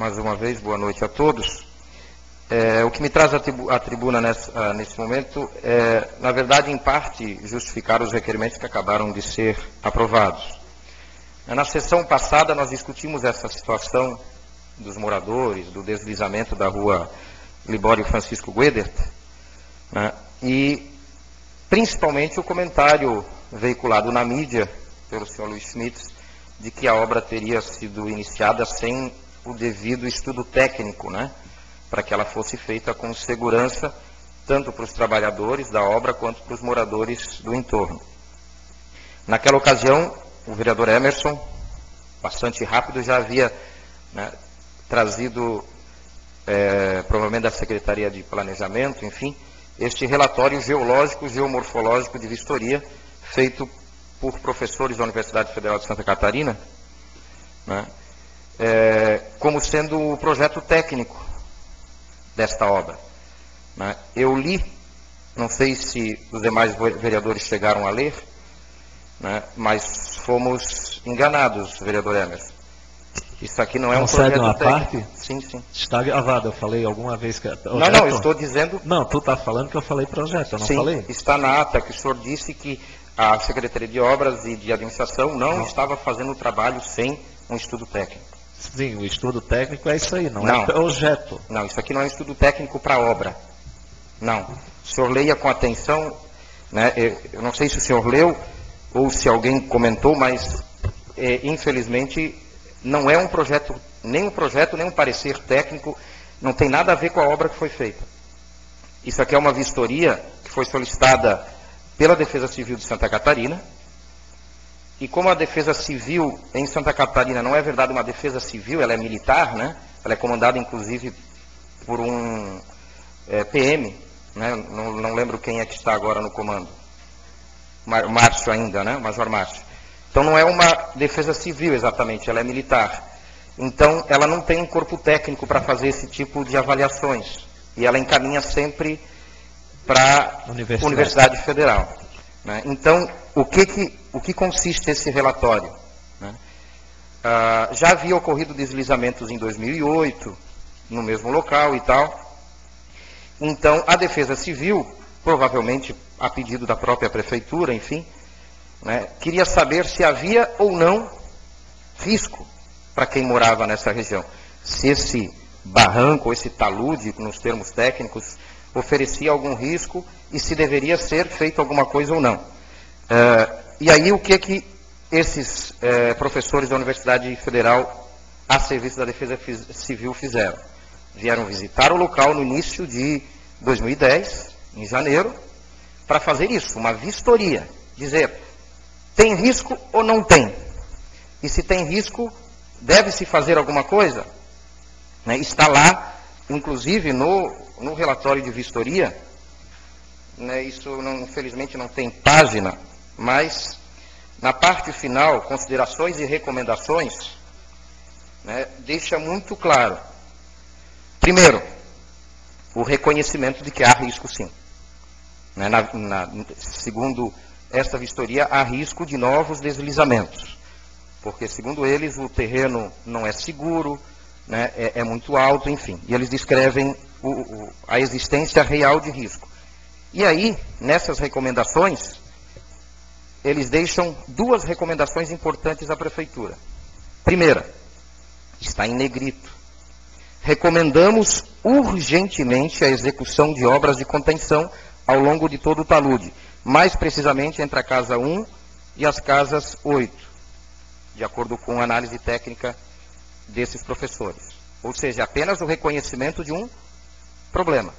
mais uma vez, boa noite a todos. O que me traz à tribuna nesse momento é, na verdade, em parte, justificar os requerimentos que acabaram de ser aprovados. Na sessão passada, nós discutimos essa situação dos moradores, do deslizamento da rua Libório Francisco Guedert, né, e principalmente o comentário veiculado na mídia pelo senhor Luiz Schmitz, de que a obra teria sido iniciada sem o devido estudo técnico, né, para que ela fosse feita com segurança, tanto para os trabalhadores da obra, quanto para os moradores do entorno. Naquela ocasião, o vereador Emerson, bastante rápido, já havia, né, trazido, provavelmente da Secretaria de Planejamento, enfim, este relatório geológico, geomorfológico de vistoria, feito por professores da Universidade Federal de Santa Catarina, né, como sendo o projeto técnico desta obra, né. Eu li, não sei se os demais vereadores chegaram a ler, né, mas fomos enganados, vereador Emerson. Isso aqui não é um projeto uma técnico. parte? Sim, sim. Está gravado, eu falei alguma vez que... Não, eu estou dizendo... Não, tu está falando que eu falei projeto, eu não sim, falei? Está na ata que o senhor disse que a Secretaria de Obras e de Administração não estava fazendo o trabalho sem um estudo técnico. Sim, o estudo técnico é isso aí, não é projeto. Não, isso aqui não é um estudo técnico para a obra. Não. O senhor leia com atenção, né? Eu não sei se o senhor leu ou se alguém comentou, mas infelizmente não é um projeto, nem um parecer técnico, não tem nada a ver com a obra que foi feita. Isso aqui é uma vistoria que foi solicitada pela Defesa Civil de Santa Catarina, e como a Defesa Civil em Santa Catarina não é verdade uma defesa civil, ela é militar, né? Ela é comandada inclusive por um PM, né? Não lembro quem é que está agora no comando. Márcio ainda, né? Major Márcio. Então não é uma defesa civil exatamente, ela é militar. Então ela não tem um corpo técnico para fazer esse tipo de avaliações. E ela encaminha sempre para a Universidade Federal, né? Então, o que consiste esse relatório, né? Já havia ocorrido deslizamentos em 2008, no mesmo local e tal. Então, a Defesa Civil, provavelmente a pedido da própria Prefeitura, enfim, né, queria saber se havia ou não risco para quem morava nessa região. Se esse barranco, esse talude, nos termos técnicos, oferecia algum risco e se deveria ser feito alguma coisa ou não. E aí o que esses professores da Universidade Federal a serviço da Defesa Civil fizeram? Vieram visitar o local no início de 2010, em janeiro, para fazer isso, uma vistoria, dizer, tem risco ou não tem? E se tem risco, deve-se fazer alguma coisa? Né? Está lá, inclusive no relatório de vistoria, né, isso infelizmente não tem página, mas na parte final, considerações e recomendações, né, deixa muito claro. Primeiro, o reconhecimento de que há risco sim. Né, segundo esta vistoria, há risco de novos deslizamentos, porque segundo eles o terreno não é seguro, né, é muito alto, enfim, e eles descrevem a existência real de risco. E aí, nessas recomendações, eles deixam duas recomendações importantes à Prefeitura. Primeira, está em negrito. Recomendamos urgentemente a execução de obras de contenção ao longo de todo o talude, mais precisamente entre a casa 1 e as casas 8, de acordo com a análise técnica desses professores. Ou seja, apenas o reconhecimento de um problema.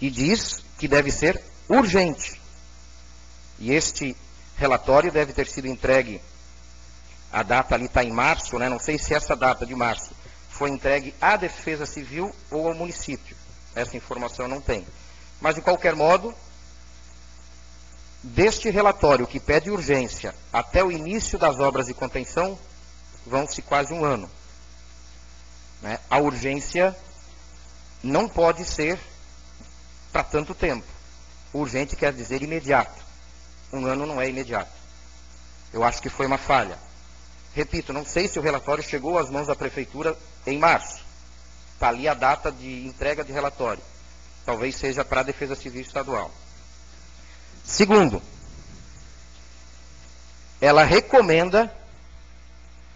E diz que deve ser urgente. E este relatório deve ter sido entregue, a data ali está em março, né? Não sei se essa data de março foi entregue à Defesa Civil ou ao município. Essa informação não tem. Mas, de qualquer modo, deste relatório que pede urgência até o início das obras de contenção, vão-se quase um ano. Né? A urgência não pode ser para tanto tempo. Urgente quer dizer imediato. Um ano não é imediato. Eu acho que foi uma falha. Repito, não sei se o relatório chegou às mãos da Prefeitura em março. Está ali a data de entrega de relatório. Talvez seja para a Defesa Civil Estadual. Segundo, ela recomenda,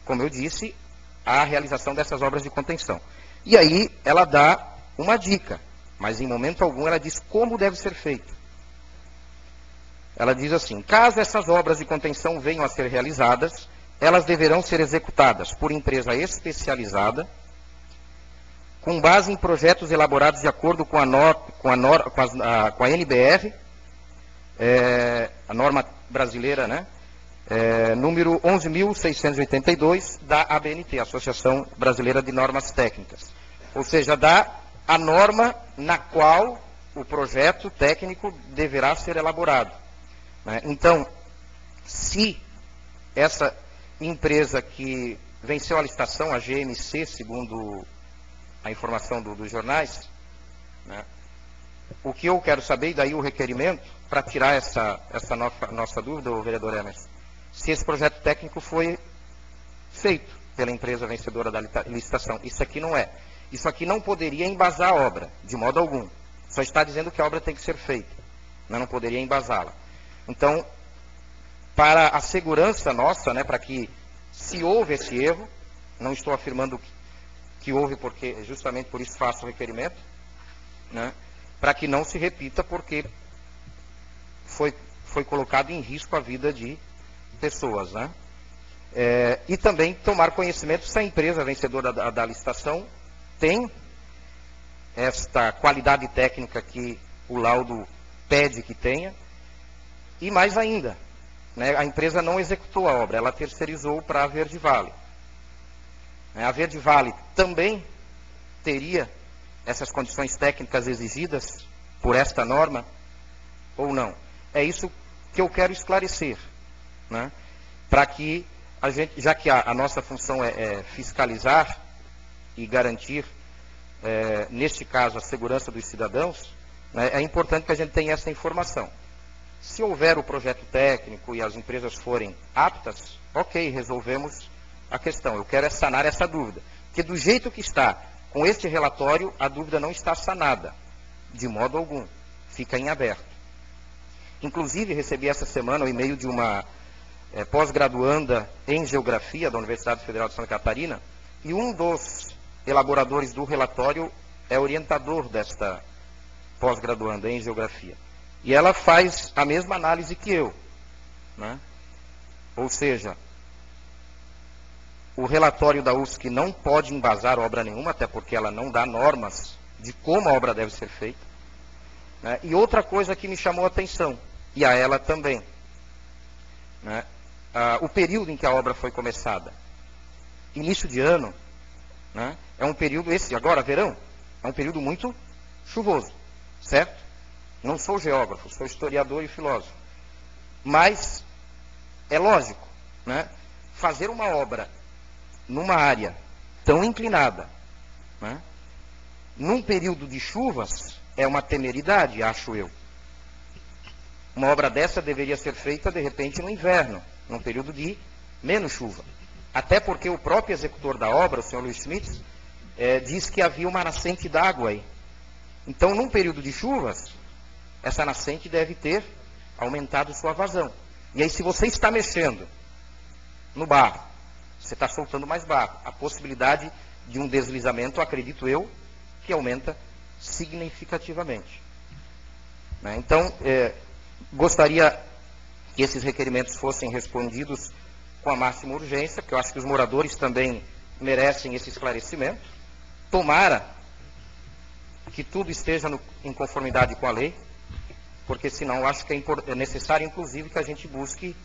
como eu disse, a realização dessas obras de contenção. E aí ela dá uma dica, mas em momento algum ela diz como deve ser feito. Ela diz assim: caso essas obras de contenção venham a ser realizadas, elas deverão ser executadas por empresa especializada, com base em projetos elaborados de acordo com a NBR, a norma brasileira, né? Número 11.682 da ABNT, Associação Brasileira de Normas Técnicas. Ou seja, dá a norma na qual o projeto técnico deverá ser elaborado. Né? Então, se essa empresa que venceu a licitação, a GMC, segundo a informação dos jornais, né? O que eu quero saber, e daí o requerimento, para tirar essa nossa dúvida, o vereador Emerson, se esse projeto técnico foi feito pela empresa vencedora da licitação. Isso aqui não é. Isso aqui não poderia embasar a obra, de modo algum. Só está dizendo que a obra tem que ser feita, mas não poderia embasá-la. Então, para a segurança nossa, né, para que, se houve esse erro, não estou afirmando que houve, porque justamente por isso faço o requerimento, né, para que não se repita, porque foi colocado em risco a vida de pessoas, né? E também tomar conhecimento se a empresa vencedora da licitação tem esta qualidade técnica que o laudo pede que tenha, e mais ainda, né, a empresa não executou a obra, ela terceirizou para a Verde Vale. A Verde Vale também teria essas condições técnicas exigidas por esta norma ou não? É isso que eu quero esclarecer, né? Para que a gente, já que a nossa função é fiscalizar e garantir, neste caso, a segurança dos cidadãos, né, é importante que a gente tenha essa informação. Se houver o projeto técnico e as empresas forem aptas, ok, resolvemos a questão. Eu quero sanar essa dúvida. Porque do jeito que está, com este relatório, a dúvida não está sanada, de modo algum. Fica em aberto. Inclusive, recebi essa semana o e-mail de uma pós-graduanda em Geografia da Universidade Federal de Santa Catarina, e um dos elaboradores do relatório é orientador desta pós-graduanda em Geografia. E ela faz a mesma análise que eu, né? Ou seja, o relatório da UFSC não pode embasar obra nenhuma, até porque ela não dá normas de como a obra deve ser feita, né? E outra coisa que me chamou a atenção, e a ela também, né? O período em que a obra foi começada. Início de ano, né? É um período, agora, verão, é um período muito chuvoso, certo? Não sou geógrafo, sou historiador e filósofo. Mas é lógico, né? Fazer uma obra numa área tão inclinada, né, num período de chuvas, é uma temeridade, acho eu. Uma obra dessa deveria ser feita, de repente, no inverno, num período de menos chuva. Até porque o próprio executor da obra, o senhor Luiz Schmitz, diz que havia uma nascente d'água aí. Então, num período de chuvas, essa nascente deve ter aumentado sua vazão. E aí, se você está mexendo no barro, você está soltando mais barro. A possibilidade de um deslizamento, acredito eu, que aumenta significativamente. Né? Então, gostaria que esses requerimentos fossem respondidos com a máxima urgência, porque eu acho que os moradores também merecem esse esclarecimento. Tomara que tudo esteja em conformidade com a lei, porque senão eu acho que é necessário, inclusive, que a gente busque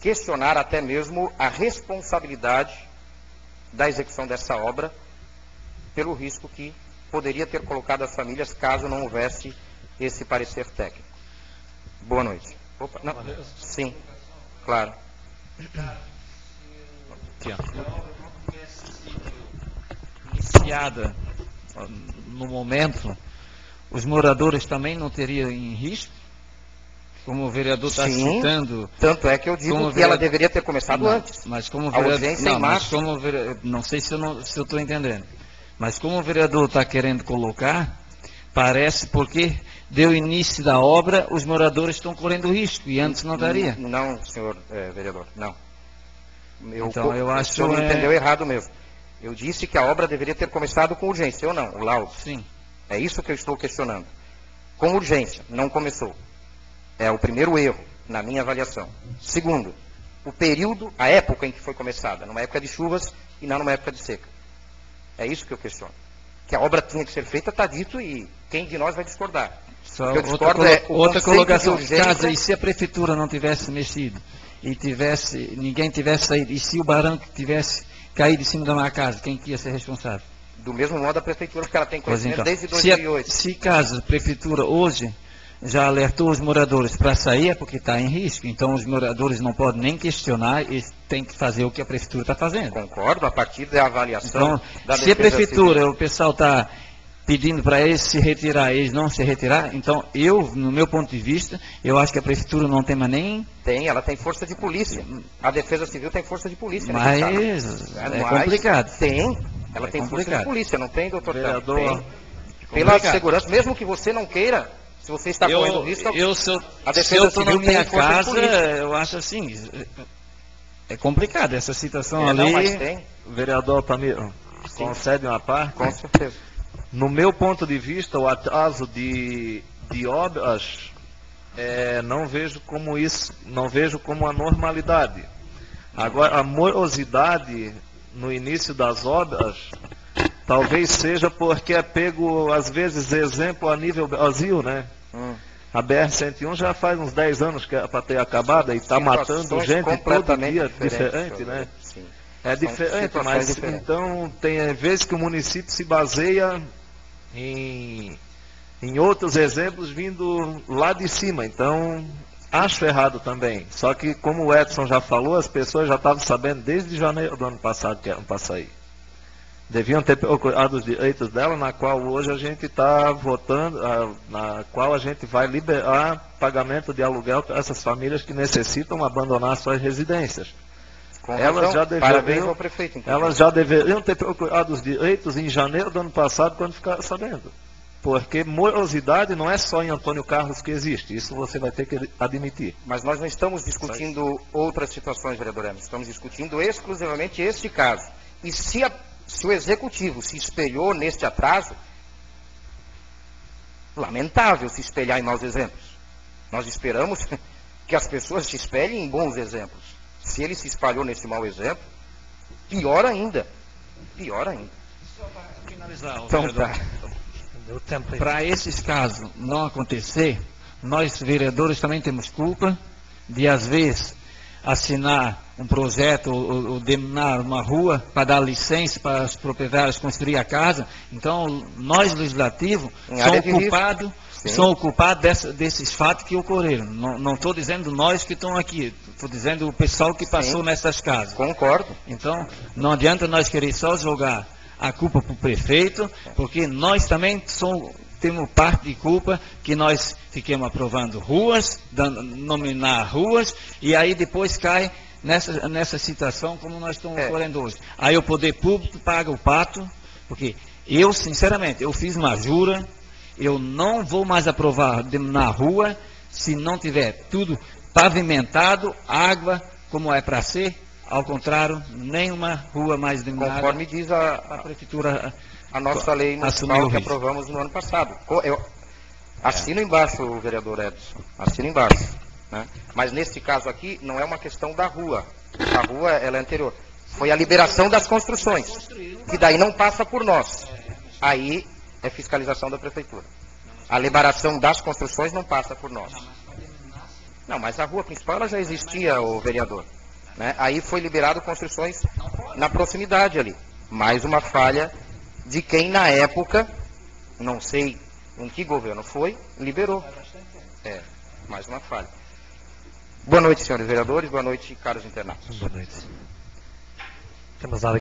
questionar até mesmo a responsabilidade da execução dessa obra pelo risco que poderia ter colocado as famílias caso não houvesse esse parecer técnico. Boa noite. Opa, não. Sim, claro. Iniciada no momento, os moradores também não teriam em risco? Como o vereador está citando... Tanto é que eu digo que ela deveria ter começado antes. Mas como vereador... Não sei se eu estou entendendo. Mas como o vereador está querendo colocar, parece porque deu início da obra, os moradores estão correndo risco, e antes não daria. Não, senhor vereador, não. Então eu acho que o senhor entendeu errado mesmo. Eu disse que a obra deveria ter começado com urgência, ou não, o laudo. Sim. É isso que eu estou questionando. Com urgência, não começou. É o primeiro erro, na minha avaliação. Segundo, o período, a época em que foi começada, numa época de chuvas e não numa época de seca. É isso que eu questiono. Que a obra tinha que ser feita, está dito, e quem de nós vai discordar? Só eu discordo outra colocação. Caso, e se a prefeitura não tivesse mexido, e ninguém tivesse saído, e se o barranco tivesse caído em cima da minha casa, quem que ia ser responsável? Do mesmo modo a prefeitura, porque ela tem conhecimento desde 2008. Se caso a prefeitura hoje já alertou os moradores para sair, é porque está em risco. Então os moradores não podem nem questionar, eles têm que fazer o que a prefeitura está fazendo. Concordo, a partir da avaliação então, se a prefeitura, o pessoal está pedindo para eles se retirar, eles não se retirar, então no meu ponto de vista, eu acho que a prefeitura não tem mais nem... Ela tem força de polícia. A Defesa Civil tem força de polícia. Mas é complicado. Ela tem força de polícia, não tem, doutor? Vereador, pela segurança, mesmo que você não queira, se você está correndo risco, a Defesa Civil tem força de polícia. Eu acho assim, é complicado essa situação ali. Não, mas tem. Vereador Altamiro, concede uma parte? Com certeza. No meu ponto de vista, o atraso de obras, não vejo como isso, não vejo como a normalidade. Agora, a morosidade no início das obras, talvez seja porque é pego, às vezes, exemplo a nível Brasil, né? A BR-101 já faz uns 10 anos que é para ter acabado e está matando gente todo dia, diferente, né? Sim. É diferente, mas diferentes. Então tem vezes que o município se baseia em outros exemplos vindo lá de cima. Então, acho errado também. Só que, como o Edson já falou, as pessoas já estavam sabendo desde janeiro do ano passado que eram para sair. Deviam ter procurado os direitos dela, na qual hoje a gente está votando, na qual a gente vai liberar pagamento de aluguel para essas famílias que necessitam abandonar suas residências. Parabéns ao prefeito. Elas já deveriam ter procurado os direitos em janeiro do ano passado, quando ficaram sabendo. Porque morosidade não é só em Antônio Carlos que existe, isso você vai ter que admitir. Mas nós não estamos discutindo outras situações, vereador Emerson, estamos discutindo exclusivamente este caso. E se o Executivo se espelhou neste atraso, lamentável se espelhar em maus exemplos. Nós esperamos que as pessoas se espelhem em bons exemplos. Se ele se espalhou nesse mau exemplo, pior ainda. Pior ainda. Só para finalizar, então, tá. Para esses casos não acontecer, nós vereadores também temos culpa de, às vezes, assinar um projeto ou deminar uma rua para dar licença para os proprietários construir a casa. Então, nós, legislativos, somos culpados desses fatos que ocorreram. Não estou dizendo nós que estão aqui, estou dizendo o pessoal que passou nessas casas. Concordo. Então, não adianta nós querer só jogar a culpa para o prefeito, porque nós também temos parte de culpa que nós fiquemos aprovando ruas, nominar ruas, e aí depois cai nessa situação como nós estamos ocorrendo hoje. Aí o poder público paga o pato, porque eu, sinceramente, eu fiz uma jura, eu não vou mais aprovar na rua se não tiver tudo pavimentado, água, como é para ser. Ao contrário, nenhuma rua mais denominada. Conforme diz a prefeitura, a nossa lei municipal que aprovamos no ano passado. Eu assino embaixo, vereador Edson, assino embaixo. Né? Mas neste caso aqui, não é uma questão da rua. A rua, ela é anterior. Foi a liberação das construções, que daí não passa por nós. Aí é fiscalização da prefeitura. A liberação das construções não passa por nós. Não, mas a rua principal ela já existia, o vereador. Né? Aí foi liberado construções na proximidade ali. Mais uma falha de quem na época, não sei em que governo foi, liberou. Mais uma falha. Boa noite, senhores vereadores. Boa noite, caros internautas. Boa noite.